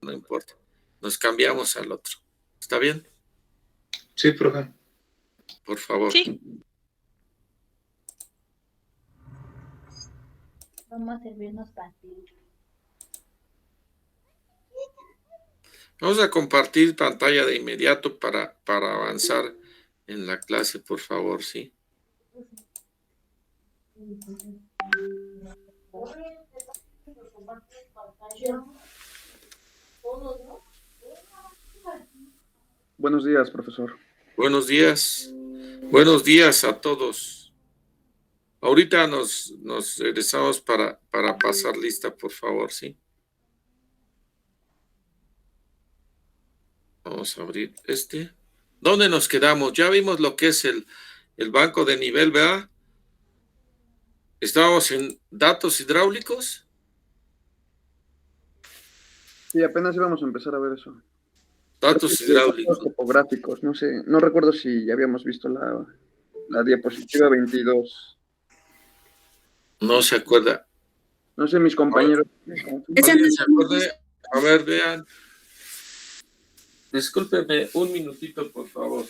no importa. Nos cambiamos al otro. ¿Está bien? Sí, profe. Por favor. Sí. Vamos a servirnos pastillas. Vamos a compartir pantalla de inmediato para avanzar en la clase, por favor, ¿sí? Buenos días, profesor. Buenos días. Buenos días a todos. Ahorita nos regresamos para pasar lista, por favor, ¿sí? Vamos a abrir este. ¿Dónde nos quedamos? Ya vimos lo que es el banco de nivel, ¿verdad? Estábamos en datos hidráulicos. Sí, apenas íbamos a empezar a ver eso. Datos hidráulicos. Topográficos, no sé, no recuerdo si ya habíamos visto la diapositiva 22. No se acuerda. No sé, mis compañeros. ¿Alguien se acuerde? A ver, vean. Discúlpeme un minutito, por favor.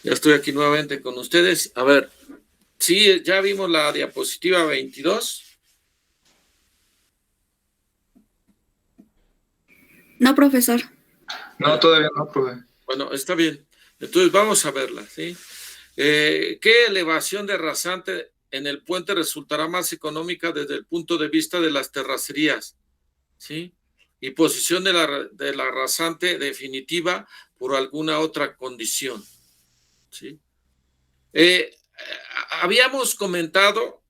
Ya estoy aquí nuevamente con ustedes. A ver, sí, ya vimos la diapositiva 22. No, profesor. No, todavía no, profe. Bueno, está bien. Entonces vamos a verla, ¿sí? ¿Qué elevación de rasante en el puente resultará más económica desde el punto de vista de las terracerías? ¿Sí? Y posición de la rasante definitiva por alguna otra condición. ¿Sí? Habíamos comentado,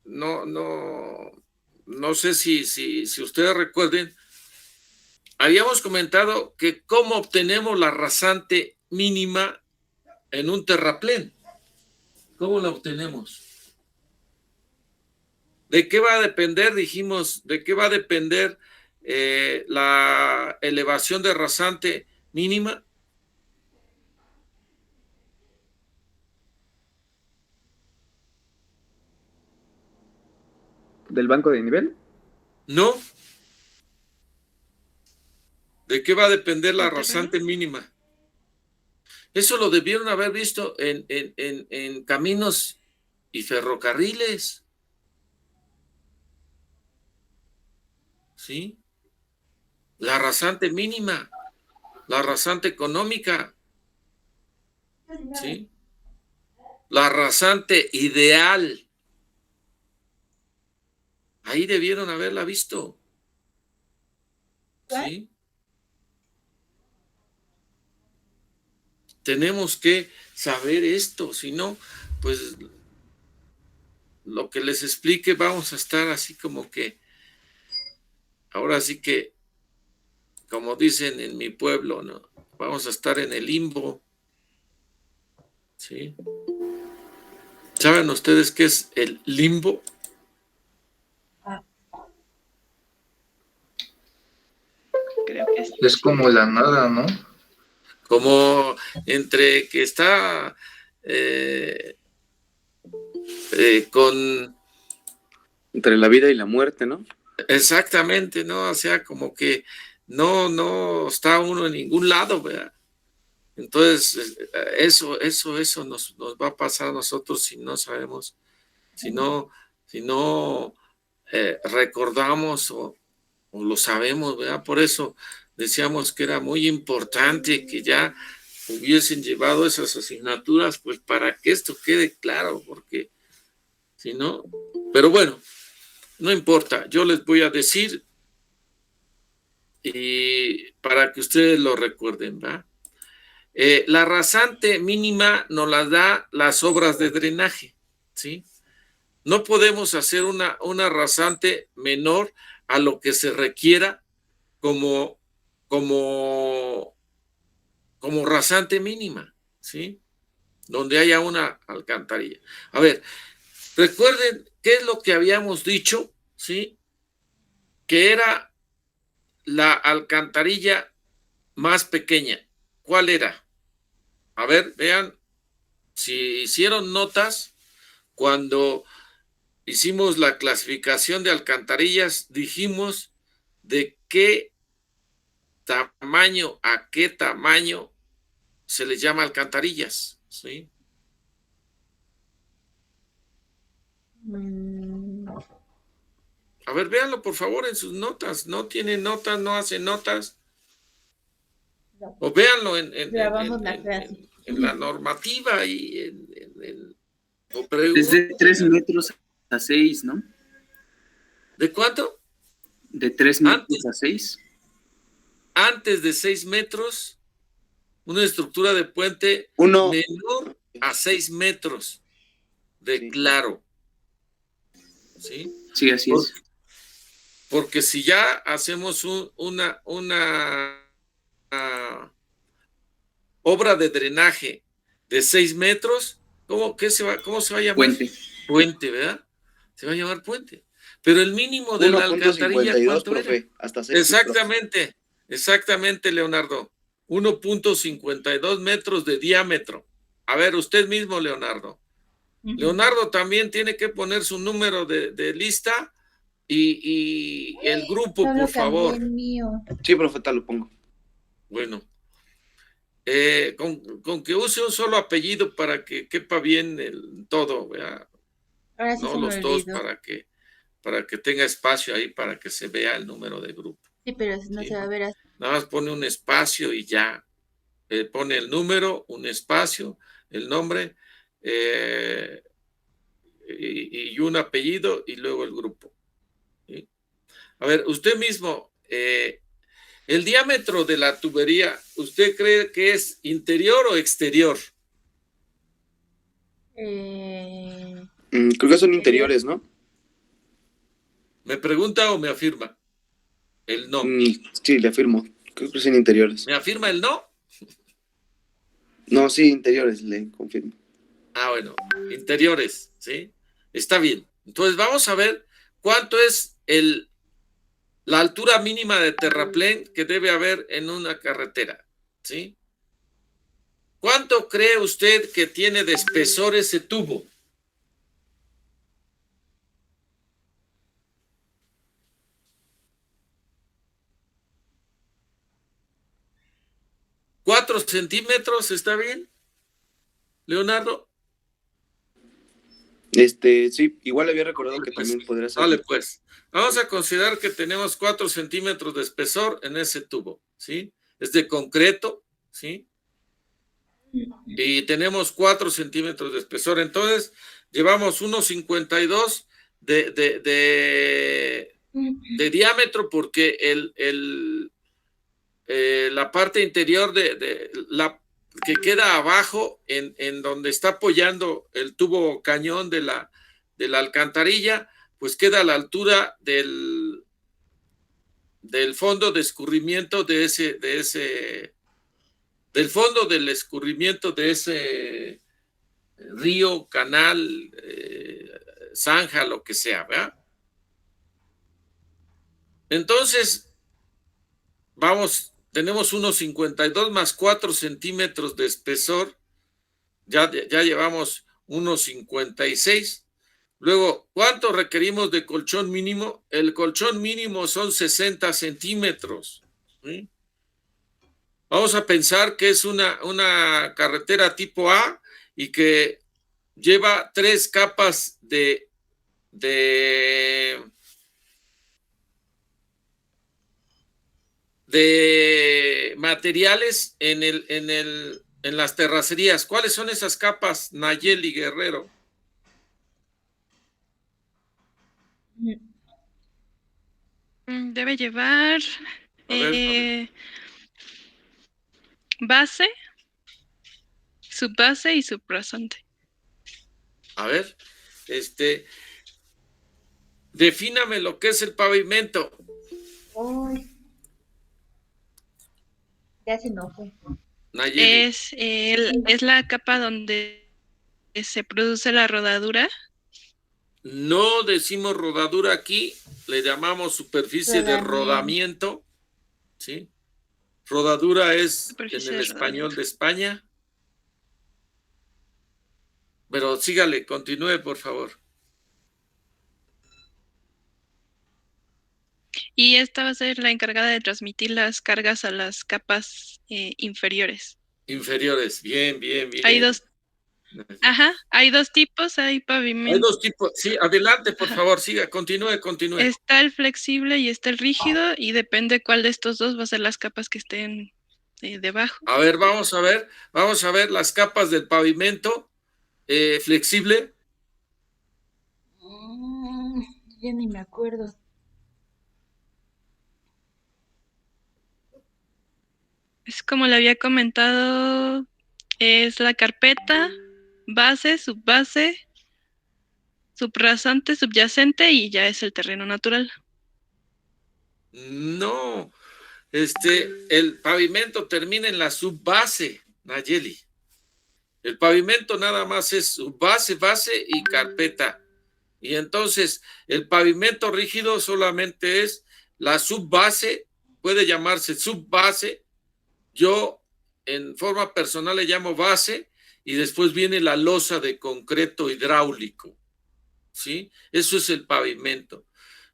no sé si ustedes recuerden, habíamos comentado que cómo obtenemos la rasante mínima en un terraplén. ¿Cómo la obtenemos? ¿De qué va a depender? Dijimos, ¿de qué va a depender la elevación de rasante mínima? ¿Del banco de nivel? No. ¿De qué va a depender la rasante mínima? Eso lo debieron haber visto en caminos y ferrocarriles. ¿Sí? La rasante mínima, la rasante económica, ¿sí? La rasante ideal. Ahí debieron haberla visto. ¿Sí? Tenemos que saber esto, si no, pues lo que les explique vamos a estar así como que, ahora sí que, como dicen en mi pueblo, ¿no? Vamos a estar en el limbo. ¿Sí? ¿Saben ustedes qué es el limbo? Creo que sí. Es como la nada, ¿no? Como entre que está con... Entre la vida y la muerte, ¿no? Exactamente, ¿no? O sea, como que no está uno en ningún lado, ¿verdad? Entonces, eso nos va a pasar a nosotros si no sabemos, si no recordamos o lo sabemos, ¿verdad? Por eso decíamos que era muy importante que ya hubiesen llevado esas asignaturas, pues para que esto quede claro, porque si no, pero bueno, no importa, yo les voy a decir y para que ustedes lo recuerden, ¿va? La rasante mínima nos la da las obras de drenaje, ¿sí? No podemos hacer una rasante menor a lo que se requiera como rasante mínima, ¿sí? Donde haya una alcantarilla. A ver, recuerden qué es lo que habíamos dicho, ¿sí? Que era la alcantarilla más pequeña. ¿Cuál era? A ver, vean, si hicieron notas, cuando hicimos la clasificación de alcantarillas, dijimos de qué tamaño a qué tamaño se les llama alcantarillas, ¿sí? A ver, véanlo por favor en sus notas. No tienen notas, no hacen notas. O véanlo en la normativa y o Desde 3 metros a 6, ¿no? ¿De cuánto? De 3 metros a 6. Antes de 6 metros, una estructura de puente menor a 6 metros de claro. ¿Sí? Sí, así es. Porque si ya hacemos una obra de drenaje de 6 metros, ¿cómo se va a llamar? Puente. Puente, ¿verdad? Se va a llamar puente. Pero el mínimo de la alcantarilla, ¿cuánto profe, era? hasta 6 Exactamente, Leonardo. 1.52 metros de diámetro. A ver, usted mismo, Leonardo. Leonardo también tiene que poner su número de lista y el grupo, por favor. Sí, profe, tal lo pongo. Bueno, con que use un solo apellido para que quepa bien todo, ¿verdad? Ahora sí no se me los dos, olvidó. para que tenga espacio ahí, para que se vea el número de grupo. Sí, pero no Sí. se va a ver así. Nada más pone un espacio y ya. Pone el número, un espacio, el nombre y un apellido y luego el grupo. ¿Sí? A ver, usted mismo, el diámetro de la tubería, ¿usted cree que es interior o exterior? Creo que son interiores, ¿no? ¿Me pregunta o me afirma? El no. Sí, le afirmo. Creo que son interiores. ¿Me afirma el no? No, sí, interiores, le confirmo. Ah, bueno, interiores, ¿sí? Está bien. Entonces vamos a ver cuánto es la altura mínima de terraplén que debe haber en una carretera, ¿sí? ¿Cuánto cree usted que tiene de espesor ese tubo? ¿4 centímetros? ¿Está bien, Leonardo? Sí, igual había recordado que Pues, también podría ser. vale, pues. Vamos a considerar que tenemos 4 centímetros de espesor en ese tubo, ¿sí? Es de concreto, ¿sí? Y tenemos 4 centímetros de espesor. Entonces, llevamos 1.52 de diámetro porque la parte interior de la que queda abajo en donde está apoyando el tubo cañón de la alcantarilla, pues queda a la altura del fondo de escurrimiento del fondo del escurrimiento de ese río, canal, zanja, lo que sea, ¿verdad? Entonces, tenemos unos 52 más 4 centímetros de espesor, ya llevamos unos 56. Luego, ¿cuánto requerimos de colchón mínimo? El colchón mínimo son 60 centímetros. ¿Sí? Vamos a pensar que es una carretera tipo A y que lleva 3 capas de materiales en las terracerías. ¿Cuáles son esas capas, Nayeli Guerrero? Debe llevar A ver. base, subbase y subrasante. A ver, Defíname lo que es el pavimento. Uy, ya se enojó. Nayeli. Es la capa donde se produce la rodadura. No decimos rodadura aquí, le llamamos superficie de rodamiento, ¿sí? Rodadura es Superficie en el de español rodamiento. de España. Pero sígale, continúe, por favor. Y esta va a ser la encargada de transmitir las cargas a las capas inferiores. Inferiores, bien, bien, bien. Hay dos tipos, hay Hay pavimento. dos tipos, sí, adelante, por favor, siga, continúe. Está el flexible y está el rígido, y depende cuál de estos dos va a ser las capas que estén debajo. A ver, vamos a ver las capas del pavimento flexible. Ya ni me acuerdo. Es como le había comentado, es la carpeta, base, subbase, subrasante, subyacente, y ya es el terreno natural. No, el pavimento termina en la subbase, Nayeli. El pavimento nada más es subbase, base y carpeta. Y entonces el pavimento rígido solamente es la subbase, puede llamarse subbase. Yo en forma personal le llamo base, y después viene la losa de concreto hidráulico, ¿sí? Eso es el pavimento.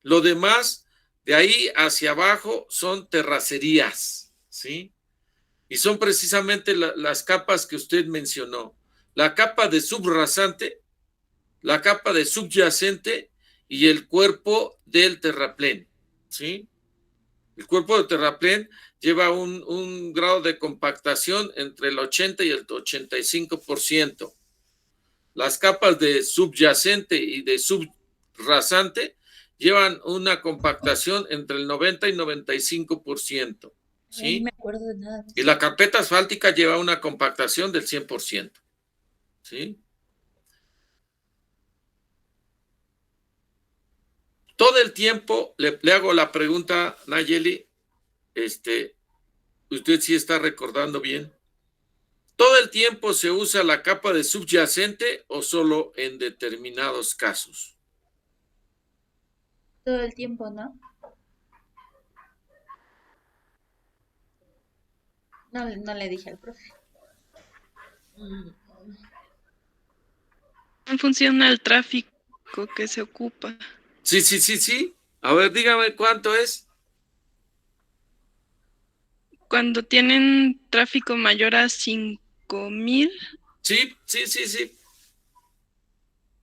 Lo demás, de ahí hacia abajo, son terracerías, ¿sí? Y son precisamente las capas que usted mencionó. La capa de subrasante, la capa de subyacente y el cuerpo del terraplén, ¿sí? El cuerpo del terraplén lleva un grado de compactación entre el 80 y el 85%. Las capas de subyacente y de subrasante llevan una compactación entre el 90 y 95%. ¿Sí? No me acuerdo de nada. Y la carpeta asfáltica lleva una compactación del 100%. ¿Sí? Todo el tiempo le hago la pregunta, Nayeli, usted sí está recordando bien. ¿Todo el tiempo se usa la capa de subyacente o solo en determinados casos? Todo el tiempo, ¿no? No le dije al profe. En función al tráfico que se ocupa. Sí. A ver, dígame cuánto es. Cuando tienen tráfico mayor a 5,000. Sí.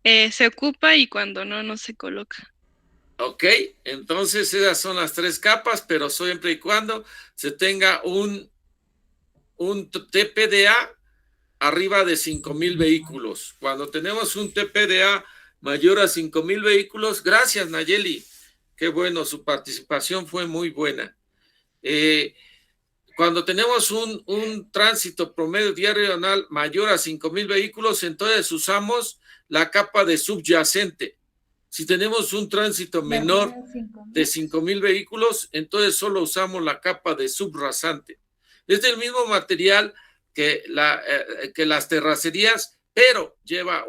Se ocupa, y cuando no se coloca. Ok, entonces esas son las tres capas, pero siempre y cuando se tenga un TPDA arriba de 5,000 vehículos. Cuando tenemos un TPDA mayor a 5,000 vehículos, gracias Nayeli, qué bueno, su participación fue muy buena. Cuando tenemos un tránsito promedio diario anual mayor a 5,000 vehículos, entonces usamos la capa de subyacente. Si tenemos un tránsito menor de 5,000 vehículos, entonces solo usamos la capa de subrasante. Es del mismo material que las terracerías, pero lleva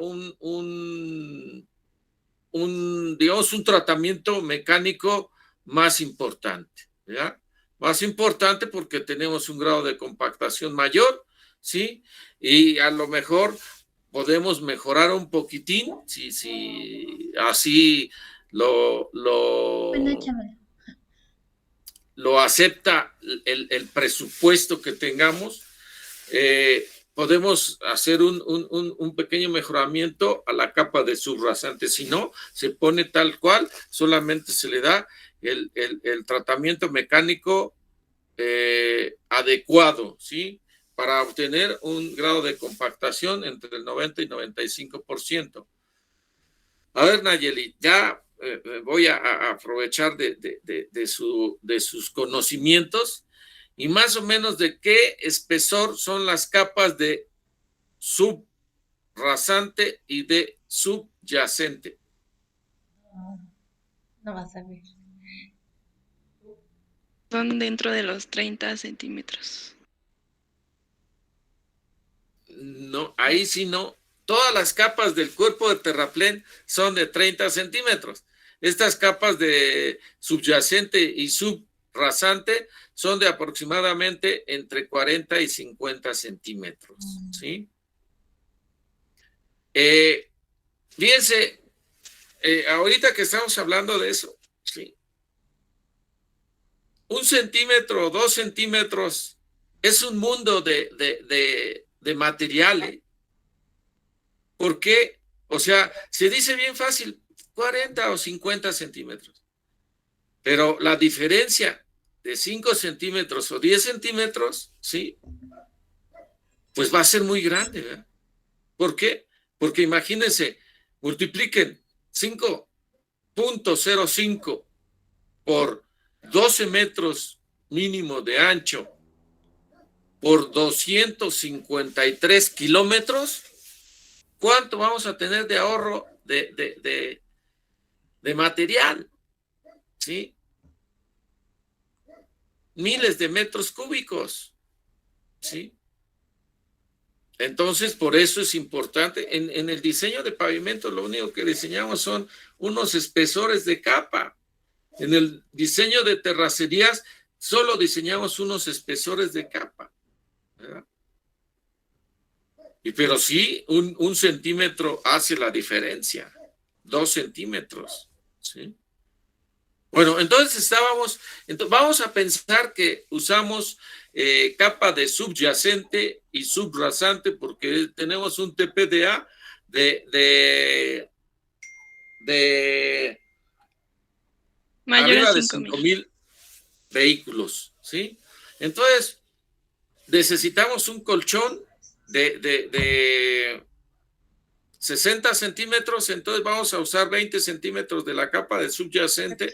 digamos, un tratamiento mecánico más importante, ¿ya? Más importante porque tenemos un grado de compactación mayor, ¿sí? Y a lo mejor podemos mejorar un poquitín, si así lo acepta el presupuesto que tengamos. Podemos hacer un pequeño mejoramiento a la capa de subrasante. Si no, se pone tal cual, solamente se le da el tratamiento mecánico adecuado, ¿sí? Para obtener un grado de compactación entre el 90 y 95%. A ver, Nayeli, ya voy a aprovechar de sus conocimientos, y más o menos de qué espesor son las capas de subrasante y de subyacente. No vas a ver. Son dentro de los 30 centímetros. No, ahí sí no. Todas las capas del cuerpo de terraplén son de 30 centímetros. Estas capas de subyacente y subrasante son de aproximadamente entre 40 y 50 centímetros, ¿sí? Fíjense, ahorita que estamos hablando de eso, ¿sí? 1 centímetro o 2 centímetros es un mundo de material, ¿eh? ¿Por qué? O sea, se dice bien fácil, 40 o 50 centímetros. Pero la diferencia de 5 centímetros o 10 centímetros, ¿sí? Pues va a ser muy grande, ¿verdad? ¿Por qué? Porque imagínense, multipliquen 5.05 por 12 metros mínimo de ancho por 253 kilómetros, ¿cuánto vamos a tener de ahorro de material? ¿Sí? Miles de metros cúbicos, ¿sí? Entonces, por eso es importante. En el diseño de pavimento, lo único que diseñamos son unos espesores de capa. En el diseño de terracerías, solo diseñamos unos espesores de capa, ¿verdad? Pero sí, un centímetro hace la diferencia. 2 centímetros, ¿sí? Bueno, entonces vamos a pensar que usamos capa de subyacente y subrasante porque tenemos un TPDA de Mayor arriba a de 5,000. 5,000 vehículos, ¿sí? Entonces, necesitamos un colchón de 60 centímetros, entonces vamos a usar 20 centímetros de la capa de subyacente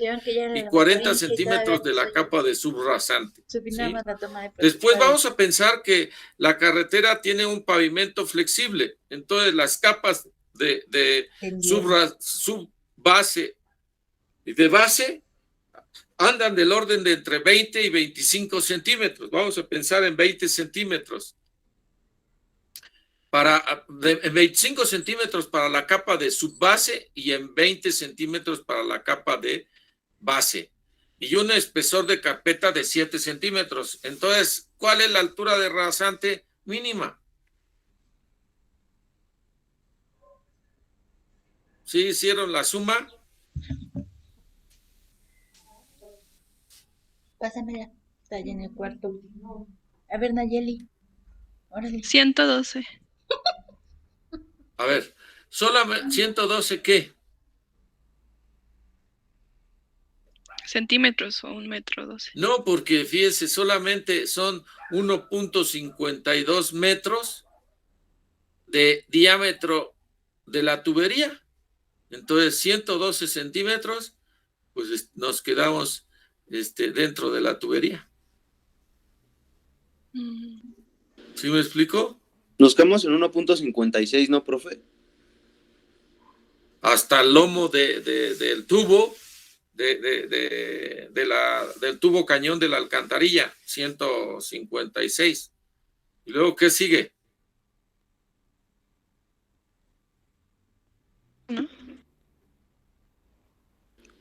y 40 centímetros de la capa de subrasante, ¿sí? Después vamos a pensar que la carretera tiene un pavimento flexible, entonces las capas de subbase y de base andan del orden de entre 20 y 25 centímetros. Vamos a pensar en 20 centímetros. En 25 centímetros para la capa de subbase y en 20 centímetros para la capa de base. Y un espesor de carpeta de 7 centímetros. Entonces, ¿cuál es la altura de rasante mínima? ¿Sí hicieron la suma? Pásamela. Está allá en el cuarto. A ver, Nayeli. Órale. 112 A ver, solamente 112 ¿qué? centímetros o 1,12 m. No, porque fíjese, solamente son 1.52 metros de diámetro de la tubería. Entonces, 112 centímetros, pues nos quedamos dentro de la tubería. ¿Sí me explico? Nos quedamos en 1.56, ¿no, profe? Hasta el lomo del tubo, del tubo cañón de la alcantarilla, 156. ¿Y luego qué sigue? ¿No?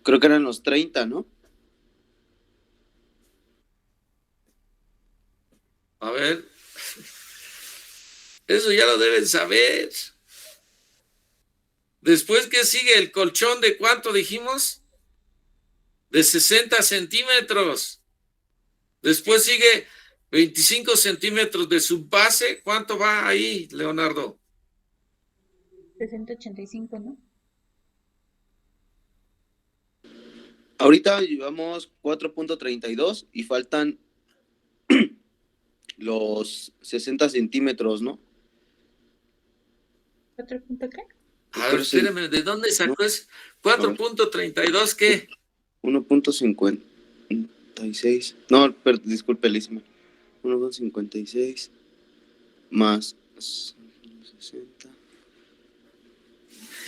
Creo que eran los 30, ¿no? A ver, eso ya lo deben saber. Después, ¿qué sigue? El colchón de ¿cuánto dijimos? De 60 centímetros. Después sigue 25 centímetros de subbase. ¿Cuánto va ahí, Leonardo? 685, ¿no? Ahorita llevamos 4.32 y faltan los 60 centímetros, ¿no? ¿Otro punto qué? A ver, espérame, ¿de dónde sacó ese? 4.32, ¿qué? 1.56. No, disculpe, Lisma. 1.56 más 60.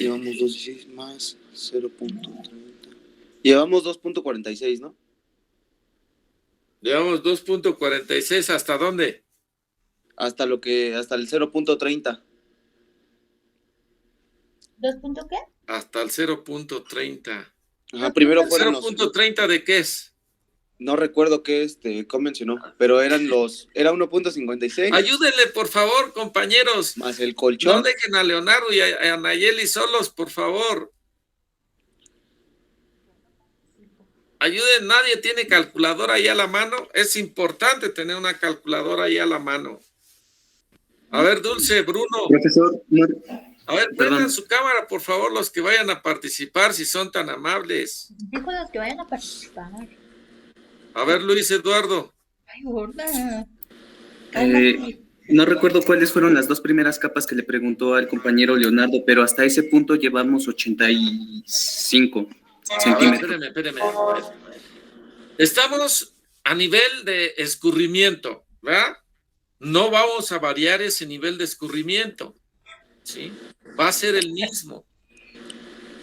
Llevamos 2.16 más 0.30. Llevamos 2.46, ¿no? Llevamos 2.46, ¿hasta dónde? Hasta el 0.30. ¿Dos punto qué? Hasta el 0.30. Ajá, primero fueron los... 0.30 ¿de qué es? No recuerdo qué convencionó, pero era 1.56. Ayúdenle, por favor, compañeros. Más el No colchón. dejen a Leonardo y a Nayeli solos, por favor. Ayuden, nadie tiene calculadora ahí a la mano. Es importante tener una calculadora ahí a la mano. A ver, Dulce, Bruno. Profesor, no, A ver, Perdón. prendan su cámara, por favor, los que vayan a participar, si son tan amables. Dijo los que vayan a participar. A ver, Luis Eduardo. Ay, gorda. no recuerdo cuáles fueron las dos primeras capas que le preguntó al compañero Leonardo, pero hasta ese punto llevamos 85 centímetros. Espéreme. Estamos a nivel de escurrimiento, ¿verdad? No vamos a variar ese nivel de escurrimiento, ¿sí? Va a ser el mismo.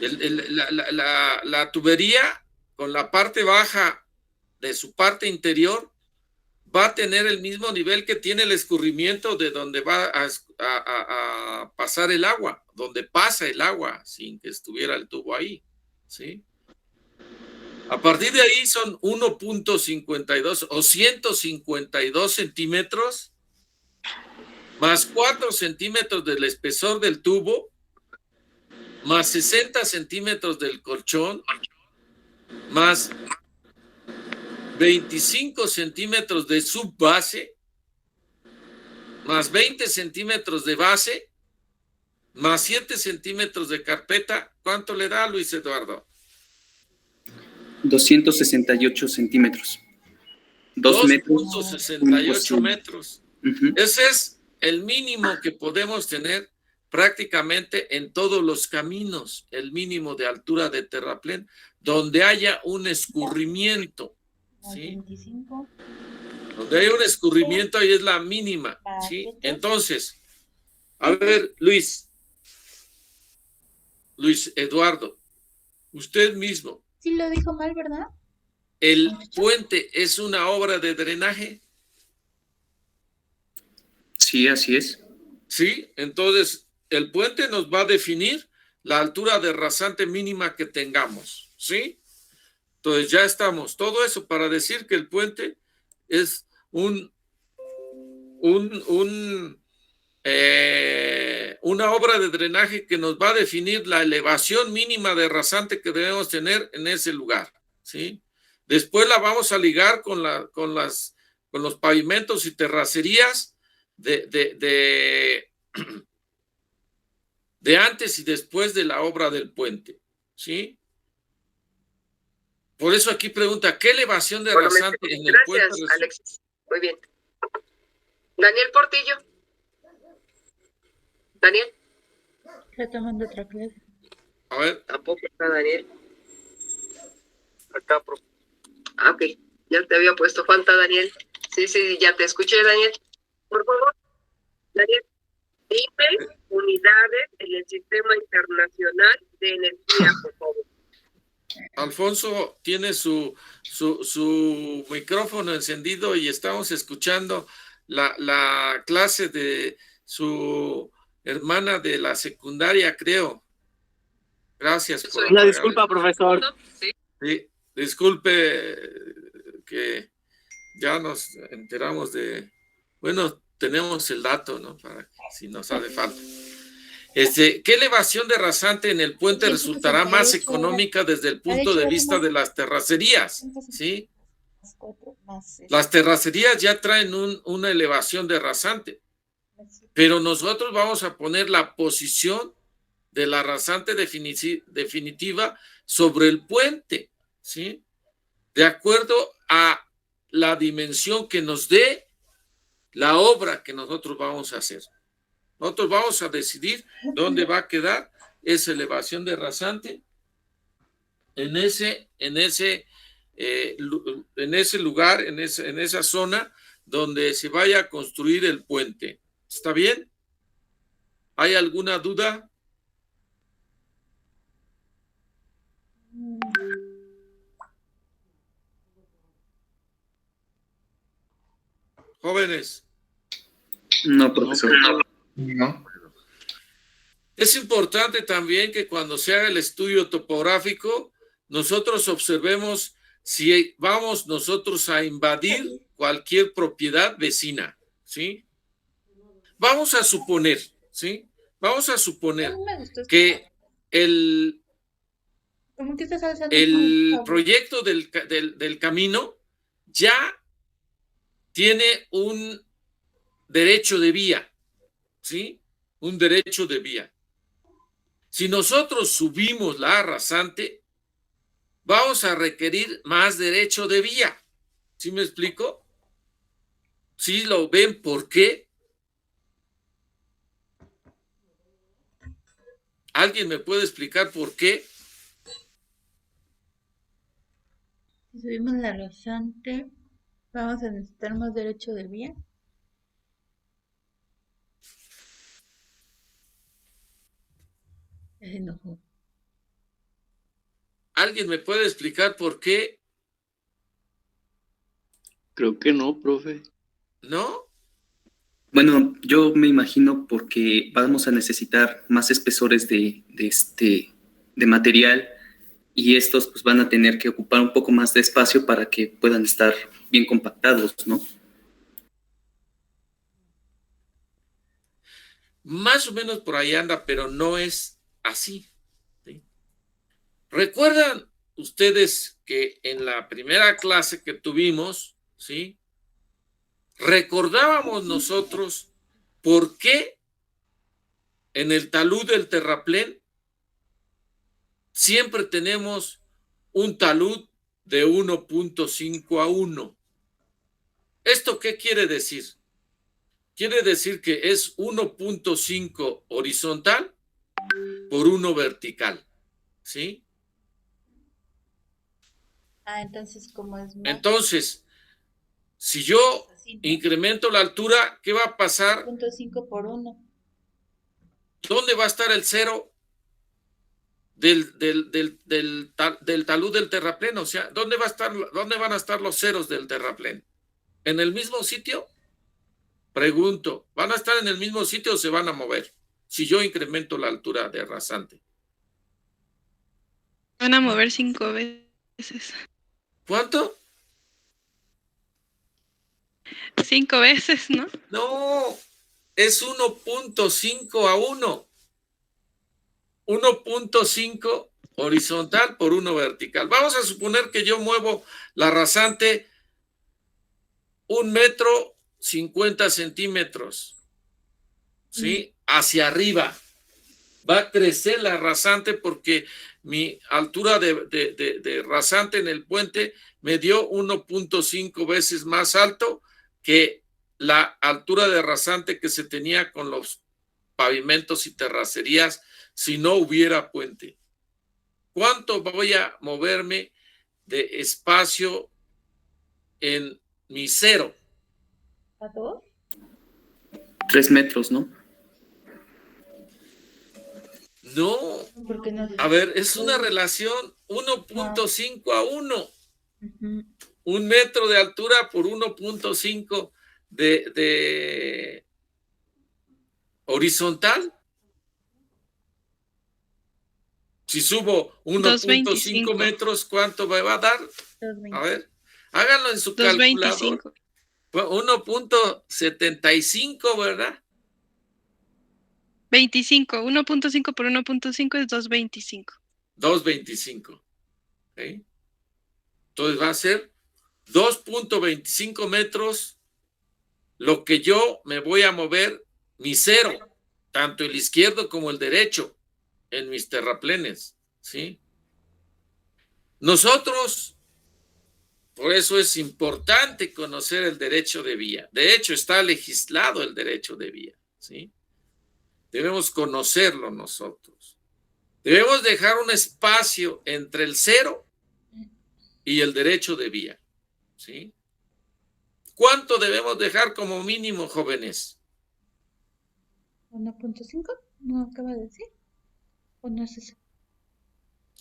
La tubería con la parte baja de su parte interior va a tener el mismo nivel que tiene el escurrimiento de donde va a pasar el agua, donde pasa el agua sin que estuviera el tubo ahí, ¿sí? A partir de ahí son 1.52 o 152 centímetros más 4 centímetros del espesor del tubo más 60 centímetros del colchón más 25 centímetros de subbase más 20 centímetros de base más 7 centímetros de carpeta. ¿Cuánto le da, Luis Eduardo? 268 centímetros. 2.68 metros. Uh-huh. Ese es el mínimo que podemos tener prácticamente en todos los caminos, el mínimo de altura de terraplén, donde haya un escurrimiento, ¿sí? 25. Donde hay un escurrimiento, ahí es la mínima, ¿sí? Entonces, a ver, Luis Eduardo, usted mismo, Sí lo dijo mal, ¿verdad? ¿el puente es una obra de drenaje? Sí, así es. Sí, entonces el puente nos va a definir la altura de rasante mínima que tengamos, ¿sí? Entonces ya estamos, todo eso para decir que el puente es una obra de drenaje que nos va a definir la elevación mínima de rasante que debemos tener en ese lugar, ¿sí? Después la vamos a ligar con los pavimentos y terracerías de antes y después de la obra del puente, ¿sí? Por eso aquí pregunta, ¿qué elevación de rasante en el puente? Gracias, Alexis. Muy bien. Daniel Portillo. Daniel. Está tomando otra clase. A ver. Tampoco está Daniel. Acá, profe. Ah, ok. Ya te había puesto falta, Daniel. Sí, ya te escuché, Daniel. Por favor, Daniel. Dime unidades en el Sistema Internacional de Energía, por favor. Alfonso tiene su micrófono encendido y estamos escuchando la clase de su hermana de la secundaria, creo. Gracias. Una disculpa, profesor. Sí, disculpe que ya nos enteramos bueno, tenemos el dato, ¿no? Para si nos hace falta. ¿Qué elevación de rasante en el puente resultará más económica desde el punto de vista de las terracerías? ¿Sí? Las terracerías ya traen una elevación de rasante, pero nosotros vamos a poner la posición de la rasante definitiva sobre el puente, ¿sí? De acuerdo a la dimensión que nos dé la obra que nosotros vamos a hacer. Nosotros vamos a decidir dónde va a quedar esa elevación de rasante en ese lugar, en esa zona donde se vaya a construir el puente. ¿Está bien? ¿Hay alguna duda? jóvenes? No, profesor. No. Es importante también que cuando se haga el estudio topográfico, nosotros observemos si vamos nosotros a invadir cualquier propiedad vecina, ¿sí? Vamos a suponer, ¿sí? Vamos a suponer No me gustó. que el ¿Cómo que estás alzando el con- proyecto del camino ya tiene un derecho de vía, ¿sí? Un derecho de vía. Si nosotros subimos la rasante, vamos a requerir más derecho de vía. ¿Sí me explico? ¿Sí lo ven por qué? ¿Alguien me puede explicar por qué? Si subimos la rasante, vamos a necesitar más derecho de vía. Ya se enojó. ¿Alguien me puede explicar por qué? Creo que no, profe. ¿No? Bueno, yo me imagino porque vamos a necesitar más espesores de material y estos pues van a tener que ocupar un poco más de espacio para que puedan estar bien compactados, ¿no? Más o menos por ahí anda, pero no es así, ¿sí? ¿Recuerdan ustedes que en la primera clase que tuvimos, ¿sí? Recordábamos nosotros por qué en el talud del terraplén siempre tenemos un talud de 1.5 a 1. ¿Esto qué quiere decir? Quiere decir que es 1.5 horizontal por 1 vertical, ¿sí? Ah, entonces como es más Entonces, si yo así, ¿no? incremento la altura, ¿qué va a pasar? 0.5 por 1. ¿Dónde va a estar el cero del talud del terraplén? O sea, ¿dónde van a estar los ceros del terraplén? ¿En el mismo sitio? Pregunto, ¿van a estar en el mismo sitio o se van a mover? Si yo incremento la altura de rasante. Van a mover 5 veces. ¿Cuánto? 5 veces, ¿no? No, es 1.5 a 1. 1.5 horizontal por 1 vertical. Vamos a suponer que yo muevo la rasante 1.50 metros, ¿sí? Hacia arriba. Va a crecer la rasante porque mi altura de rasante en el puente me dio 1.5 veces más alto que la altura de rasante que se tenía con los pavimentos y terracerías si no hubiera puente. ¿Cuánto voy a moverme de espacio en mi cero? ¿A 2? 3 metros, ¿no? No, Porque no. a ver, es una relación 1.5 a 1. Ujú. 1 metro de altura por 1.5 de horizontal. Si subo 1.5 2.25. metros, ¿cuánto me va a dar? 2.20. A ver, háganlo en su calculador. 2.25. 1.75, ¿verdad? 25. 1.5 por 1.5 es 2.25. 2.25. ¿Okay? Entonces va a ser 2.25 metros lo que yo me voy a mover mi cero, tanto el izquierdo como el derecho, en mis terraplenes, ¿sí? Nosotros, por eso es importante conocer el derecho de vía. De hecho, está legislado el derecho de vía, ¿sí? Debemos conocerlo nosotros. Debemos dejar un espacio entre el cero y el derecho de vía, ¿sí? ¿Cuánto debemos dejar como mínimo, jóvenes? 1.5, ¿no acaba de decir? ¿O no es eso?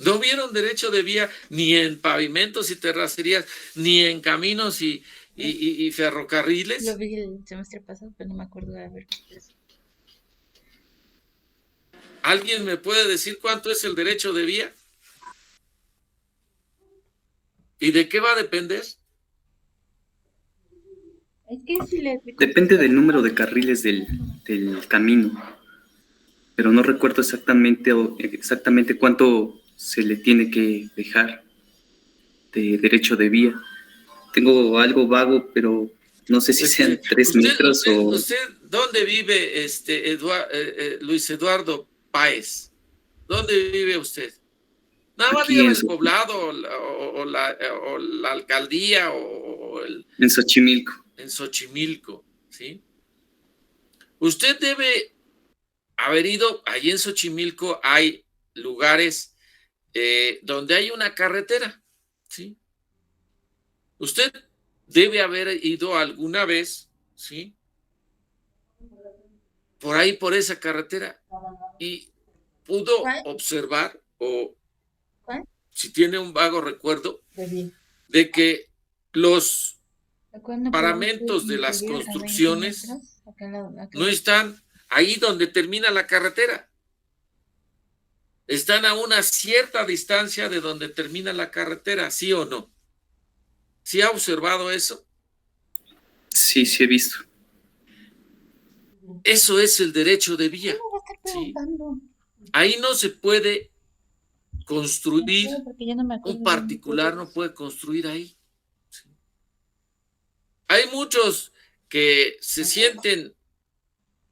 No vieron derecho de vía ni en pavimentos y terracerías, ni en caminos y y ferrocarriles. Lo vi el semestre pasado, pero no me acuerdo de haber visto eso. ¿Alguien me puede decir cuánto es el derecho de vía? ¿Y de qué va a depender? Es que si le Depende del número de carriles del camino, pero no recuerdo exactamente cuánto se le tiene que dejar de derecho de vía. Tengo algo vago, pero no sé si sean 3 metros o... ¿Usted dónde vive, Luis Eduardo Páez? ¿Dónde vive usted? Nada más Aquí dígame en el poblado o la alcaldía en Xochimilco. en Xochimilco, ¿sí? Usted debe haber ido, allí en Xochimilco hay lugares donde hay una carretera, ¿sí? Usted debe haber ido alguna vez, ¿sí? Por ahí, por esa carretera, y pudo observar, o si tiene un vago recuerdo, de que los paramentos de las construcciones no están ahí donde termina la carretera. Están a una cierta distancia de donde termina la carretera, ¿sí o no? ¿Sí ha observado eso? Sí, sí he visto. Eso es el derecho de vía, ¿sí? Ahí no se puede construir, un particular no puede construir ahí. ¿Sí? Hay muchos que se sienten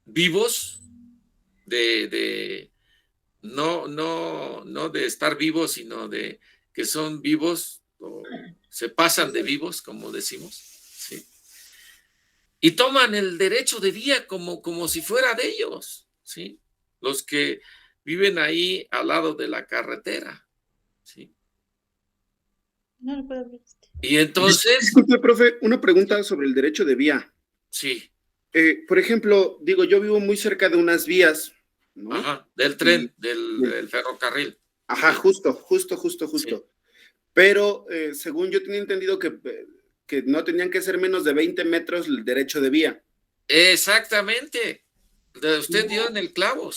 vivos no de estar vivos, sino de que son vivos o se pasan de vivos, como decimos, ¿sí? Y toman el derecho de vía como si fuera de ellos, ¿sí? Los que viven ahí al lado de la carretera, ¿sí? No lo puedo ver. Y entonces... Disculpe, profe, una pregunta sobre el derecho de vía. Sí. Por ejemplo, digo, yo vivo muy cerca de unas vías, ¿no? Ajá, del tren, del ferrocarril. Ajá, justo. Sí. Pero según yo tenía entendido que no tenían que ser menos de 20 metros el derecho de vía. Exactamente. Usted dio en el clavo.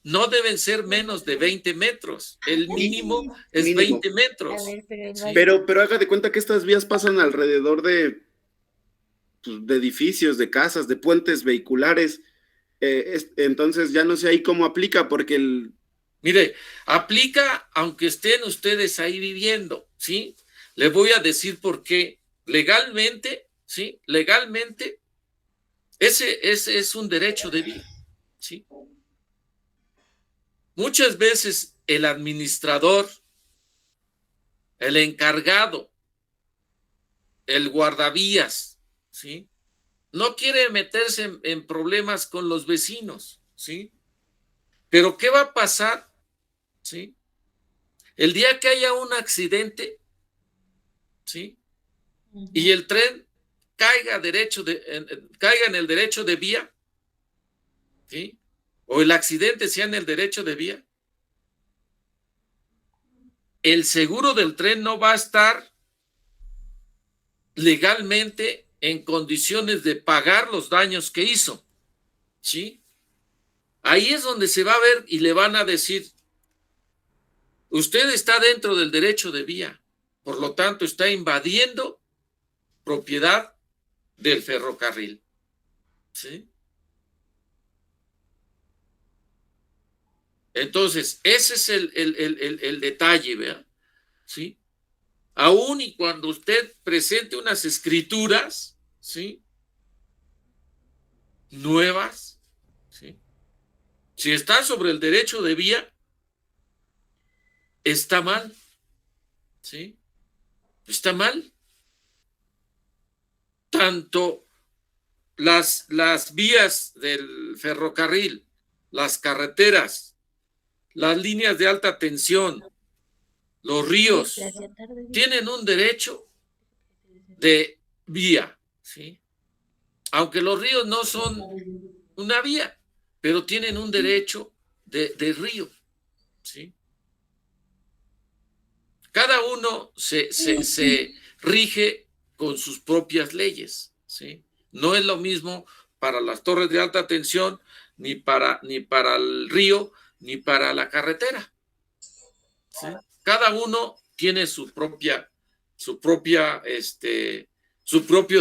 No deben ser menos de 20 metros. El mínimo es 20 metros. Sí. Pero haga de cuenta que estas vías pasan alrededor de edificios, de casas, de puentes vehiculares. Entonces ya no sé ahí cómo aplica, porque Mire, aplica aunque estén ustedes ahí viviendo, ¿sí? Le voy a decir por qué. Legalmente, ¿sí? Legalmente, ese es un derecho de vía, ¿sí? Muchas veces el administrador, el encargado, el guardavías, ¿sí? No quiere meterse en problemas con los vecinos, ¿sí? Pero ¿qué va a pasar? ¿Sí? El día que haya un accidente, ¿sí? Y el tren caiga en el derecho de vía, ¿sí? O el accidente sea en el derecho de vía, el seguro del tren no va a estar legalmente en condiciones de pagar los daños que hizo, ¿sí? Ahí es donde se va a ver y le van a decir, usted está dentro del derecho de vía, por lo tanto está invadiendo propiedad del ferrocarril, ¿sí? Entonces, ese es el detalle, ¿verdad? ¿Sí? Aún y cuando usted presente unas escrituras, ¿sí? Nuevas, ¿sí? Si está sobre el derecho de vía, está mal, ¿sí? Está mal. Tanto las vías del ferrocarril, las carreteras, las líneas de alta tensión, los ríos, tienen un derecho de vía, ¿sí? Aunque los ríos no son una vía, pero tienen un derecho de río, ¿sí? Cada uno se rige con sus propias leyes, ¿sí? No es lo mismo para las torres de alta tensión, ni para el río, ni para la carretera, ¿sí? Cada uno tiene su propio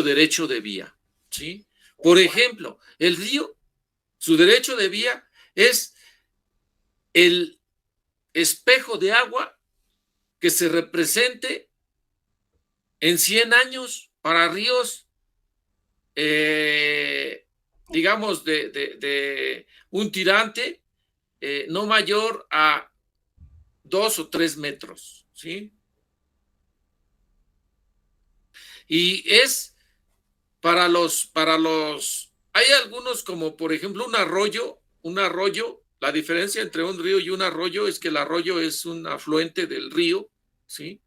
derecho de vía, ¿sí? Por ejemplo, el río, su derecho de vía es el espejo de agua que se represente en 100 años para ríos, digamos, de un tirante no mayor a 2 o 3 metros, ¿sí? Y es para los, hay algunos como por ejemplo un arroyo, la diferencia entre un río y un arroyo es que el arroyo es un afluente del río, ¿sí?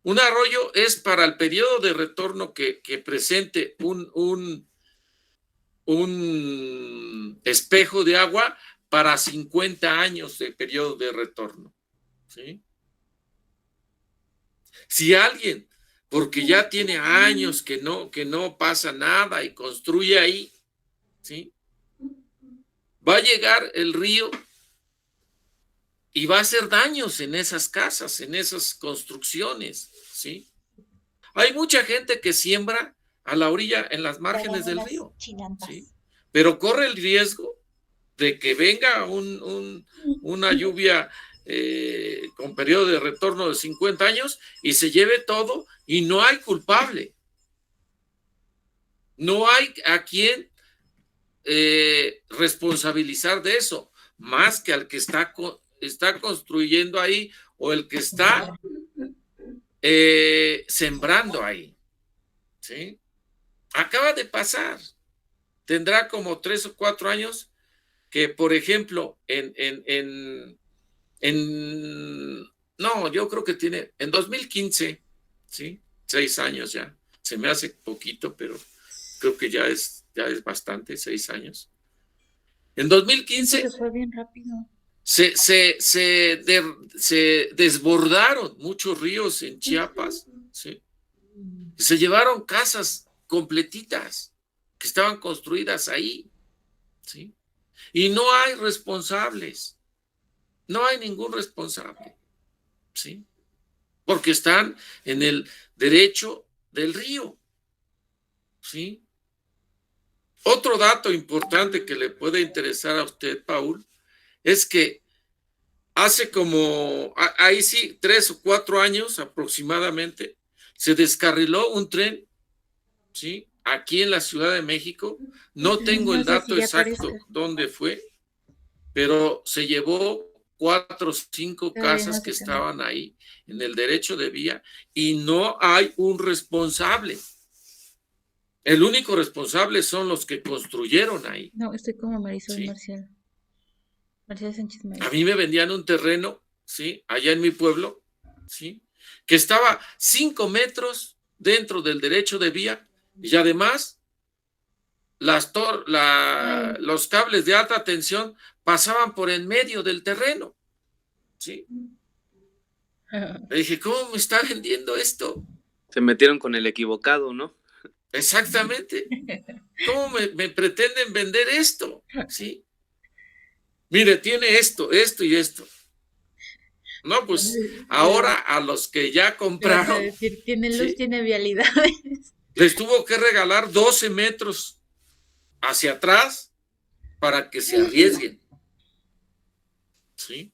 Un arroyo es para el periodo de retorno que presente un espejo de agua para 50 años de periodo de retorno, ¿sí? Si alguien, porque ya tiene años que no pasa nada y construye ahí, ¿sí? Va a llegar el río y va a hacer daños en esas casas, en esas construcciones, ¿sí? Hay mucha gente que siembra a la orilla, en las márgenes del río, ¿sí? Pero corre el riesgo de que venga una lluvia con periodo de retorno de 50 años y se lleve todo y no hay culpable. No hay a quien responsabilizar de eso, más que al que está construyendo ahí o el que está sembrando ahí, ¿sí? Acaba de pasar, tendrá como 3 o 4 años que, por ejemplo, no, yo creo que tiene, en 2015, ¿sí? 6 años ya, se me hace poquito, pero creo que ya es bastante, 6 años. En 2015 fue bien rápido. Se desbordaron muchos ríos en Chiapas, ¿sí? Se llevaron casas completitas que estaban construidas ahí, ¿sí? Y no hay responsables, no hay ningún responsable, ¿sí? Porque están en el derecho del río, ¿sí? Otro dato importante que le puede interesar a usted, Paul, es que hace como, ahí sí, 3 o 4 años aproximadamente, se descarriló un tren, ¿sí? Aquí en la Ciudad de México. No tengo el dato exacto dónde fue, pero se llevó 4 o 5 casas que estaban ahí en el derecho de vía y no hay un responsable. El único responsable son los que construyeron ahí. No, estoy como Marisol, ¿sí? Marcial Sánchez Marisol. A mí me vendían un terreno, ¿sí? Allá en mi pueblo, ¿sí? Que estaba 5 metros dentro del derecho de vía y además los cables de alta tensión pasaban por en medio del terreno, ¿sí? Le dije, ¿cómo me está vendiendo esto? Se metieron con el equivocado, ¿no? Exactamente. ¿Cómo me pretenden vender esto? ¿Sí? Mire, tiene esto y esto. No, pues ahora a los que ya compraron. Decir, tiene luz, ¿sí? Tiene vialidades. Les tuvo que regalar 12 metros hacia atrás para que se arriesguen. ¿Sí?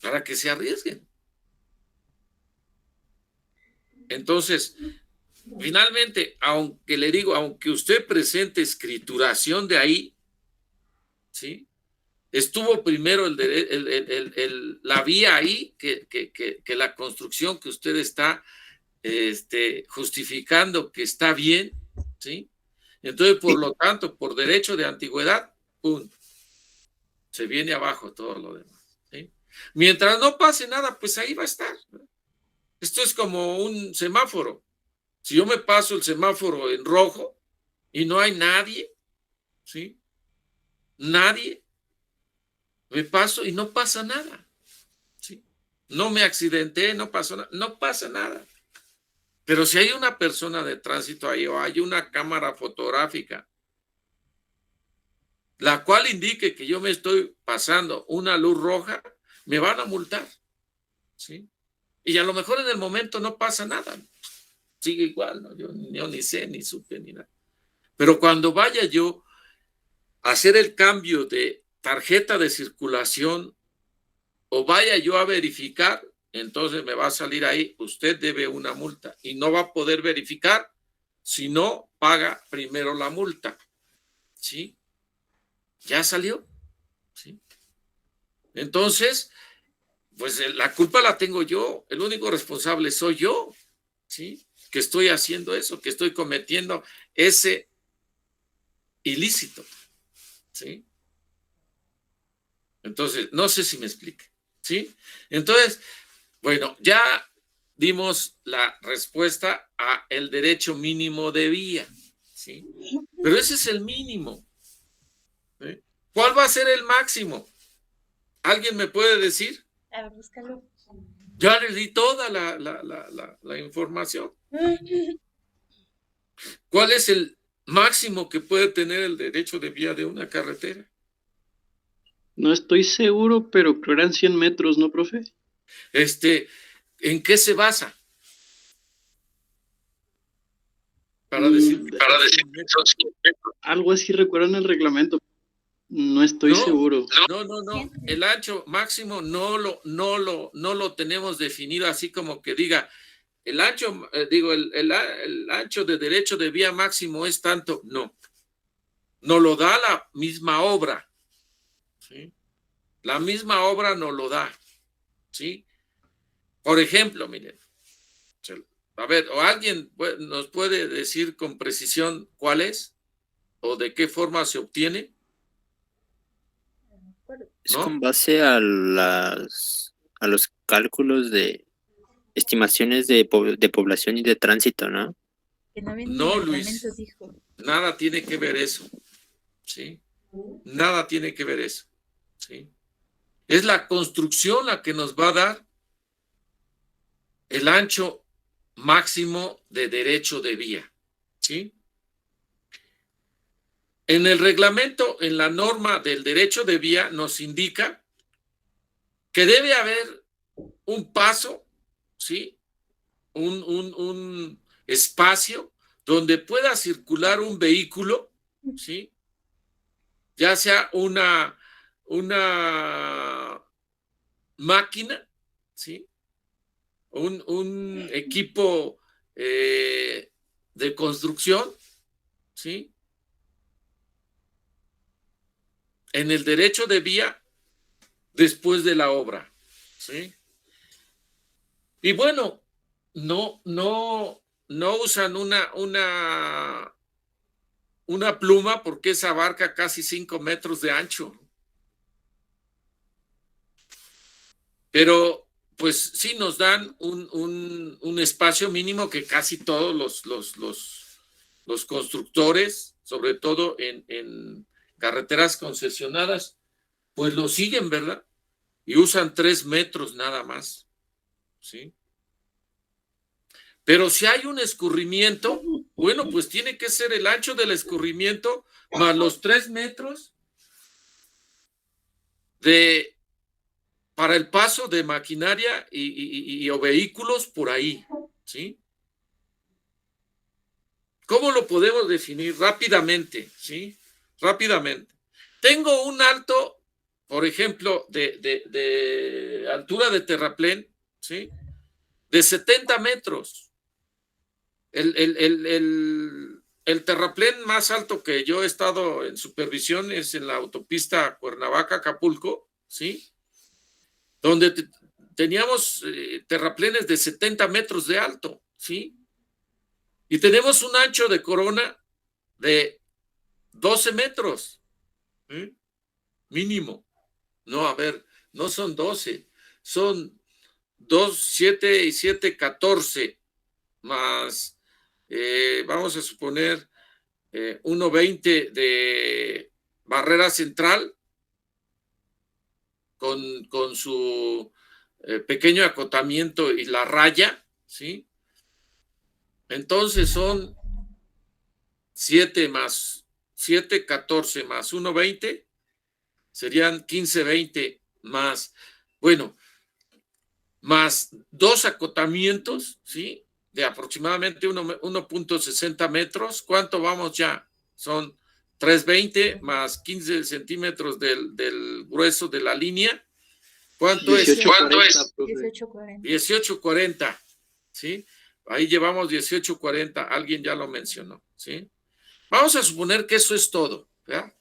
Para que se arriesguen. Entonces, finalmente, aunque le digo, aunque usted presente escrituración de ahí, ¿sí? Estuvo primero la vía ahí que la construcción que usted está justificando que está bien, ¿sí? Entonces, por lo tanto, por derecho de antigüedad, ¡pum!, se viene abajo todo lo demás, ¿sí? Mientras no pase nada, pues ahí va a estar, ¿no? Esto es como un semáforo. Si yo me paso el semáforo en rojo y no hay nadie, ¿sí? Nadie, me paso y no pasa nada, ¿sí? No me accidenté, no pasó nada, no pasa nada, Pero si hay una persona de tránsito ahí o hay una cámara fotográfica, la cual indique que yo me estoy pasando una luz roja, me van a multar, ¿sí? Y a lo mejor en el momento no pasa nada, sigue igual, ¿no? Yo ni sé, ni supe, ni nada. Pero cuando vaya yo a hacer el cambio de tarjeta de circulación o vaya yo a verificar, entonces me va a salir ahí, usted debe una multa y no va a poder verificar si no paga primero la multa, ¿sí? Ya salió, ¿sí? Entonces, pues la culpa la tengo yo, el único responsable soy yo, ¿sí? Que estoy haciendo eso, que estoy cometiendo ese ilícito, ¿sí? Entonces, no sé si me explique, ¿sí? Entonces, bueno, ya dimos la respuesta a el derecho mínimo de vía, ¿sí? Pero ese es el mínimo, ¿sí? ¿Cuál va a ser el máximo? ¿Alguien me puede decir? A ver, búscalo. Ya les di toda la información. ¿Cuál es el máximo que puede tener el derecho de vía de una carretera? No estoy seguro, pero creo que eran 100 metros, ¿no, profe? ¿En qué se basa? Para decir algo así recuerdo en el reglamento. No estoy seguro. No. El ancho máximo no lo tenemos definido así como que diga, el ancho, el ancho de derecho de vía máximo es tanto. No. Nos lo da la misma obra, ¿sí? La misma obra nos lo da, ¿sí? Por ejemplo, miren, a ver, o alguien nos puede decir con precisión cuál es o de qué forma se obtiene. Es con base a los cálculos de estimaciones de población y de tránsito, ¿no? Que no viene No, en el Luis, reglamento, dijo. nada tiene que ver eso, ¿sí? Nada tiene que ver eso, ¿sí? Es la construcción la que nos va a dar el ancho máximo de derecho de vía, ¿sí? En el reglamento, en la norma del derecho de vía, nos indica que debe haber un paso, ¿sí? Un espacio donde pueda circular un vehículo, ¿sí? Ya sea una máquina, ¿sí? Un equipo de construcción, ¿sí? En el derecho de vía después de la obra, ¿sí? Y bueno, no usan una pluma porque esa abarca casi 5 metros de ancho. Pero pues sí nos dan un espacio mínimo que casi todos los constructores, sobre todo en carreteras concesionadas, pues lo siguen, ¿verdad? Y usan 3 metros nada más, ¿sí? Pero si hay un escurrimiento, bueno, pues tiene que ser el ancho del escurrimiento más los 3 metros para el paso de maquinaria o vehículos por ahí, ¿sí? ¿Cómo lo podemos definir? Rápidamente, ¿sí? Rápidamente. Tengo un alto, por ejemplo, de altura de terraplén, ¿sí? De 70 metros. El terraplén más alto que yo he estado en supervisión es en la autopista Cuernavaca-Acapulco, ¿sí? Donde teníamos terraplenes de 70 metros de alto, ¿sí? Y tenemos un ancho de corona de 12 metros, ¿sí? Mínimo. No, a ver, no son 12, son 2, 7 y 7, 14, más, vamos a suponer, 1,20 de barrera central, con su pequeño acotamiento y la raya, ¿sí? Entonces son 7 más 7, 14 más 1, 20. Serían 15, 20 más, bueno, más 2 acotamientos, ¿sí? De aproximadamente 1.60 metros. ¿Cuánto vamos ya? Son 320 más 15 centímetros del grueso de la línea. ¿Cuánto es? 1840. 1840, ¿sí? Ahí llevamos 1840, alguien ya lo mencionó, ¿sí? Vamos a suponer que eso es todo, ¿verdad?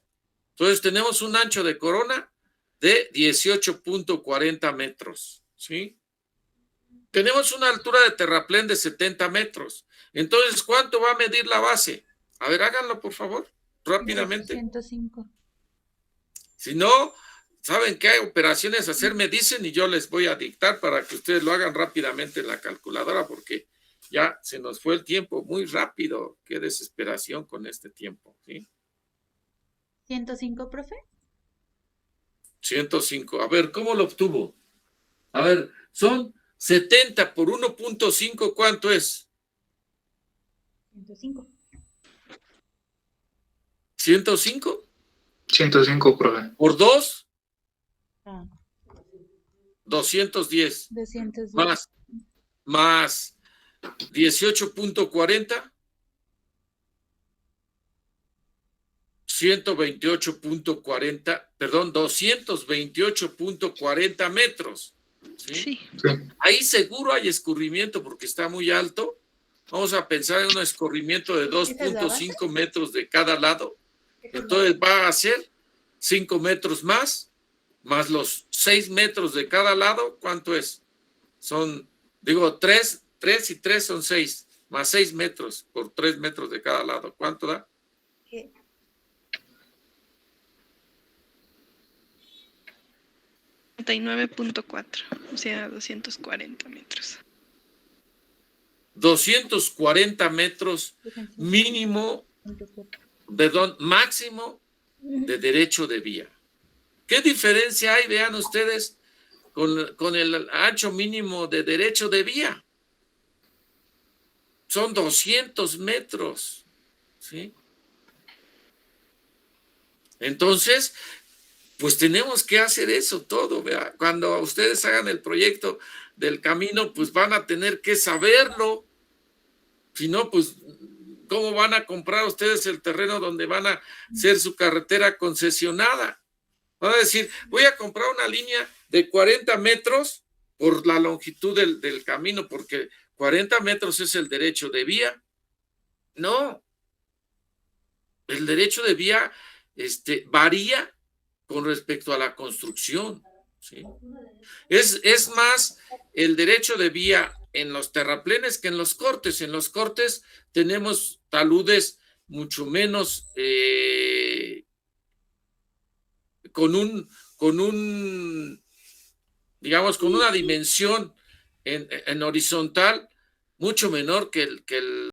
Entonces tenemos un ancho de corona de 18.40 metros, ¿sí? Tenemos una altura de terraplén de 70 metros. Entonces, ¿cuánto va a medir la base? A ver, háganlo, por favor, rápidamente. 105. Si no, saben qué operaciones hacer, me dicen y yo les voy a dictar para que ustedes lo hagan rápidamente en la calculadora, porque ya se nos fue el tiempo muy rápido. Qué desesperación con este tiempo, ¿sí? 105, profe. 105. A ver, ¿cómo lo obtuvo? A ver, son 70 por 1.5, ¿cuánto es? 105. 105. 105, profe. Por 2, Ah, 210. 210. Más 18.40. 128.40, perdón, 228.40 metros. ¿Sí? Sí. Sí. Ahí seguro hay escurrimiento porque está muy alto. Vamos a pensar en un escurrimiento de 2.5 metros de cada lado. Entonces va a ser 5 metros más los 6 metros de cada lado. ¿Cuánto es? Son, digo, 3 y 3 son 6, más 6 metros por 3 metros de cada lado. ¿Cuánto da? 39.4, o sea, 240 metros. 240 metros mínimo, perdón, máximo de derecho de vía. ¿Qué diferencia hay, vean ustedes, con el ancho mínimo de derecho de vía? Son 200 metros, ¿sí? Entonces, pues tenemos que hacer eso todo, ¿verdad? Cuando ustedes hagan el proyecto del camino, pues van a tener que saberlo. Si no, pues, ¿cómo van a comprar ustedes el terreno donde van a hacer su carretera concesionada? Van a decir, voy a comprar una línea de 40 metros por la longitud del camino, porque 40 metros es el derecho de vía. No. El derecho de vía varía con respecto a la construcción, ¿sí? Es más el derecho de vía en los terraplenes que en los cortes. En los cortes tenemos taludes mucho menos con una dimensión en horizontal mucho menor que el